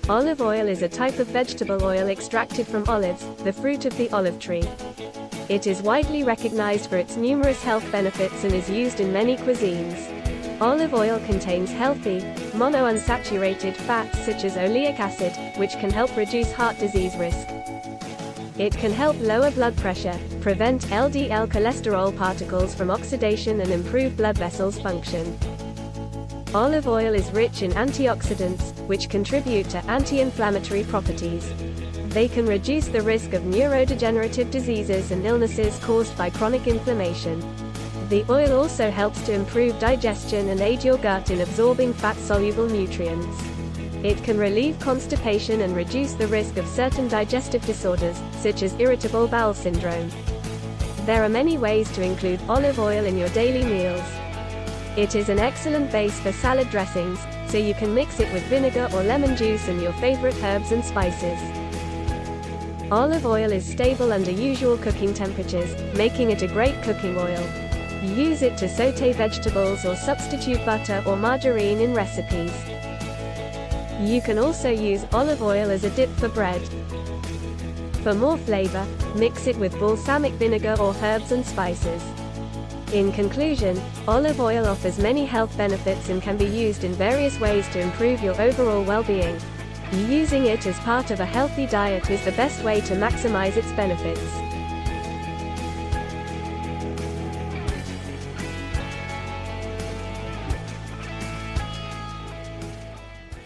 Olive oil is a type of vegetable oil extracted from olives, the fruit of the olive tree. It is widely recognized for its numerous health benefits and is used in many cuisines. Olive oil contains healthy, monounsaturated fats such as oleic acid, which can help reduce heart disease risk. It can help lower blood pressure, prevent LDL cholesterol particles from oxidation and improve blood vessels function. Olive oil is rich in antioxidants, which contribute to anti-inflammatory properties. They can reduce the risk of neurodegenerative diseases and illnesses caused by chronic inflammation. The oil also helps to improve digestion and aid your gut in absorbing fat-soluble nutrients. It can relieve constipation and reduce the risk of certain digestive disorders, such as irritable bowel syndrome. There are many ways to include olive oil in your daily meals. It is an excellent base for salad dressings, so you can mix it with vinegar or lemon juice and your favorite herbs and spices. Olive oil is stable under usual cooking temperatures, making it a great cooking oil. Use it to sauté vegetables or substitute butter or margarine in recipes. You can also use olive oil as a dip for bread. For more flavor, mix it with balsamic vinegar or herbs and spices. In conclusion, olive oil offers many health benefits and can be used in various ways to improve your overall well-being. Using it as part of a healthy diet is the best way to maximize its benefits.